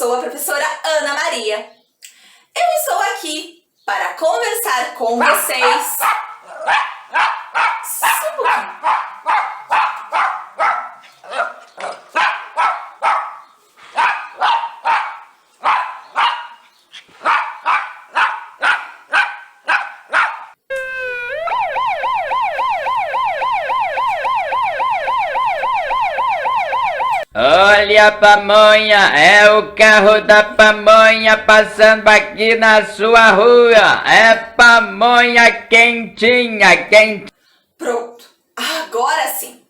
sou a professora Ana Maria. Eu estou aqui para conversar com vocês. Só um pouquinho. Olha a pamonha, é o carro da pamonha passando aqui na sua rua. É pamonha quentinha, quentinha. Pronto, agora sim.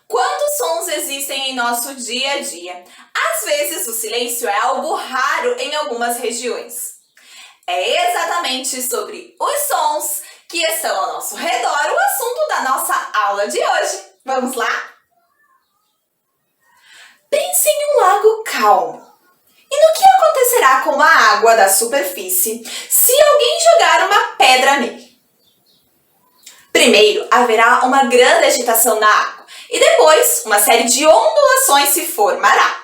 Quantos sons existem em nosso dia a dia? Às vezes o silêncio é algo raro em algumas regiões. É exatamente sobre os sons que estão ao nosso redor o assunto da nossa aula de hoje. Vamos lá? Pense em um lago calmo. E no que acontecerá com a água da superfície se alguém jogar uma pedra nele? Primeiro, haverá uma grande agitação na água e depois uma série de ondulações se formará.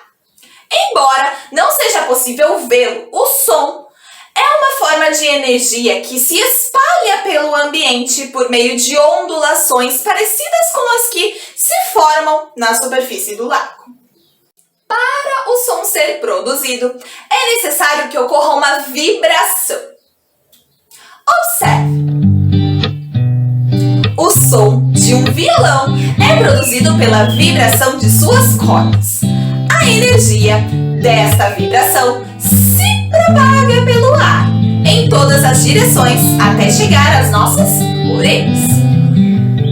Embora não seja possível vê-lo, o som é uma forma de energia que se espalha pelo ambiente por meio de ondulações parecidas com as que se formam na superfície do lago. Para o som ser produzido, é necessário que ocorra uma vibração. Observe. O som de um violão é produzido pela vibração de suas cordas. A energia desta vibração se propaga pelo ar em todas as direções até chegar às nossas orelhas.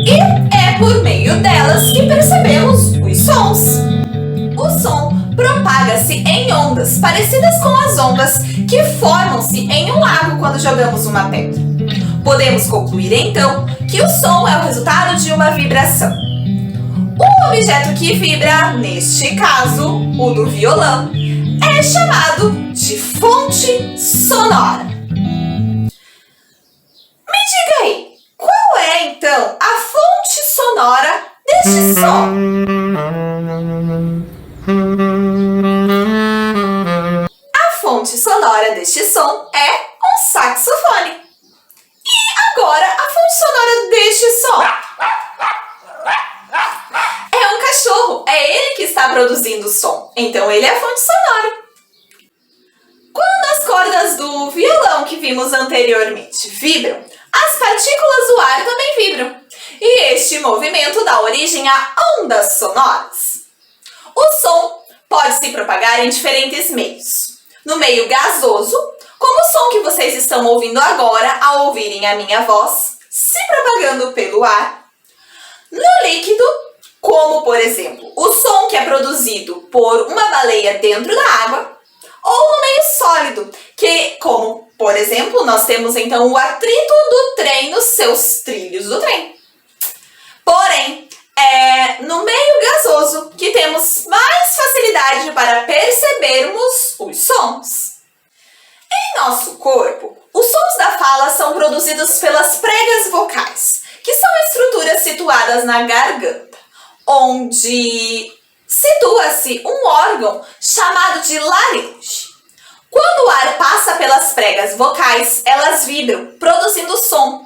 E é por meio delas que percebemos os sons. O som propaga-se em ondas, parecidas com as ondas que formam-se em um lago quando jogamos uma pedra. Podemos concluir, então, que o som é o resultado de uma vibração. O objeto que vibra, neste caso, o do violão, é chamado de fonte sonora. Me diga aí, qual é, então, a fonte sonora deste som? A fonte sonora deste som é um saxofone. E agora a fonte sonora deste som é um cachorro. É ele que está produzindo o som. Então ele é a fonte sonora. Quando as cordas do violão que vimos anteriormente vibram, as partículas do ar também vibram. E este movimento dá origem a ondas sonoras. O som pode se propagar em diferentes meios. No meio gasoso, como o som que vocês estão ouvindo agora ao ouvirem a minha voz, se propagando pelo ar. No líquido, como por exemplo, o som que é produzido por uma baleia dentro da água. Ou no meio sólido, que como por exemplo, nós temos então o atrito do trem nos seus trilhos do trem. Porém, é no meio gasoso que temos mais facilidade para percebermos os sons. Em nosso corpo, os sons da fala são produzidos pelas pregas vocais, que são estruturas situadas na garganta, onde situa-se um órgão chamado de laringe. Quando o ar passa pelas pregas vocais, elas vibram, produzindo som.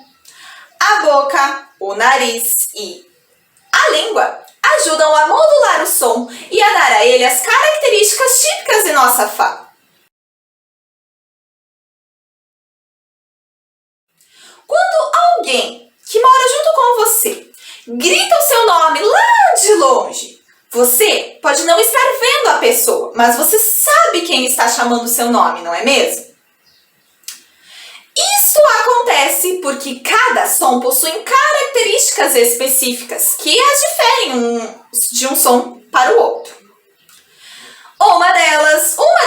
A boca, o nariz e a língua ajudam a modular o som e a dar a ele as características típicas de nossa fala. Quando alguém que mora junto com você grita o seu nome lá de longe, você pode não estar vendo a pessoa, mas você sabe quem está chamando o seu nome, não é mesmo? Isso acontece porque cada som possui características específicas que as diferem de um som para o outro. Uma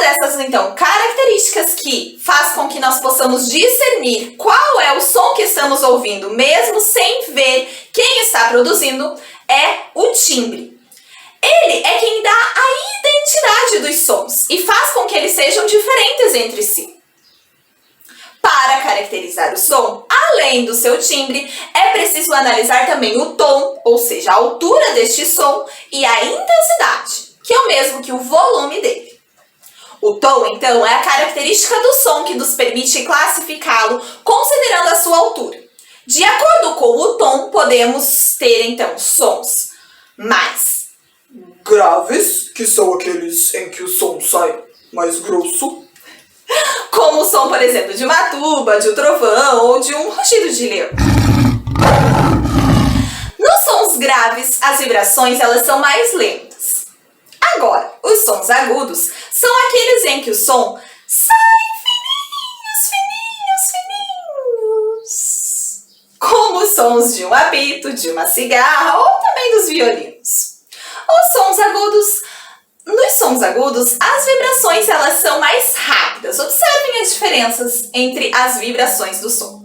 dessas, então, características que faz com que nós possamos discernir qual é o som que estamos ouvindo, mesmo sem ver quem está produzindo, é o timbre. Ele é quem dá a identidade dos sons e faz com que eles sejam diferentes entre si. Para caracterizar o som, além do seu timbre, é preciso analisar também o tom, ou seja, a altura deste som, e a intensidade, que é o mesmo que o volume dele. O tom, então, é a característica do som que nos permite classificá-lo considerando a sua altura. De acordo com o tom, podemos ter, então, sons mais graves, que são aqueles em que o som sai mais grosso, como o som, por exemplo, de uma tuba, de um trovão ou de um rugido de leão. Nos sons graves, as vibrações elas são mais lentas. Agora, os sons agudos são aqueles em que o som sai fininhos, como os sons de um apito, de uma cigarra ou também dos violinos. Nos sons agudos, as vibrações elas são mais rápidas. Observem as diferenças entre as vibrações do som.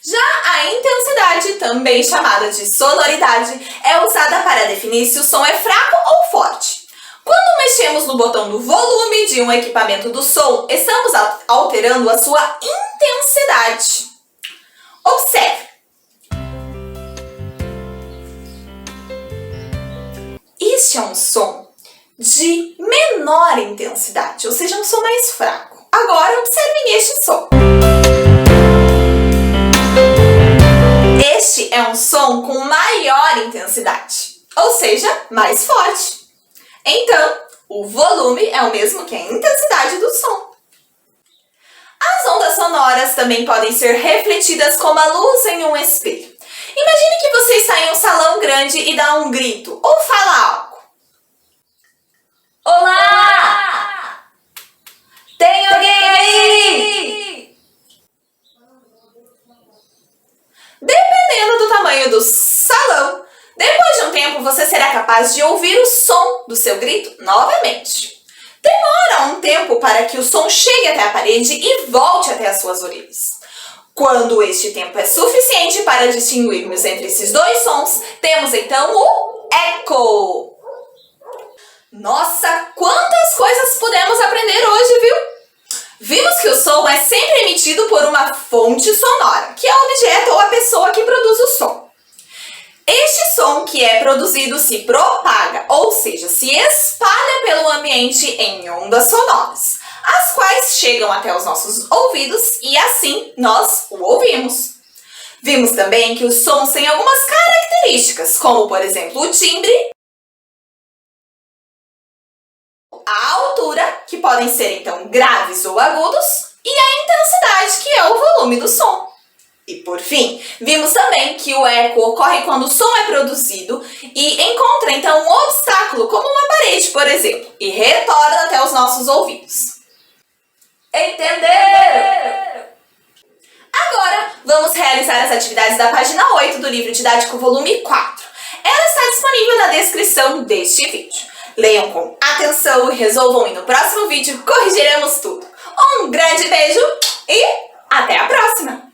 Já a intensidade, também chamada de sonoridade, é usada para definir se o som é fraco ou forte. Quando mexemos no botão do volume de um equipamento do som, estamos alterando a sua intensidade. Observe. Este é um som de menor intensidade, ou seja, um som mais fraco. Agora, observem este som. Este é um som com maior intensidade, ou seja, mais forte. Então, o volume é o mesmo que a intensidade do som. As ondas sonoras também podem ser refletidas como a luz em um espelho. Imagine que você está em um salão grande e dá um grito ou fala algo. Olá! Tem alguém aí? Dependendo do tamanho do salão, depois de um tempo você será capaz de ouvir o som do seu grito novamente. Demora um tempo para que o som chegue até a parede e volte até as suas orelhas. Quando este tempo é suficiente para distinguirmos entre esses dois sons, temos então o eco. Nossa, quantas coisas pudemos aprender hoje, viu? Vimos que o som é sempre emitido por uma fonte sonora, que é o objeto ou a pessoa que produz o som. Este som que é produzido se propaga, ou seja, se espalha pelo ambiente em ondas sonoras, as quais chegam até os nossos ouvidos e assim nós o ouvimos. Vimos também que os sons têm algumas características, como por exemplo o timbre, a altura, que podem ser então graves ou agudos, e a intensidade, que é o volume do som. E por fim, vimos também que o eco ocorre quando o som é produzido e encontra então um obstáculo, como uma parede, por exemplo, e retorna até os nossos ouvidos. Entenderam? Agora, vamos realizar as atividades da página 8 do livro didático volume 4. Ela está disponível na descrição deste vídeo. Leiam com atenção e resolvam e no próximo vídeo corrigiremos tudo. Um grande beijo e até a próxima!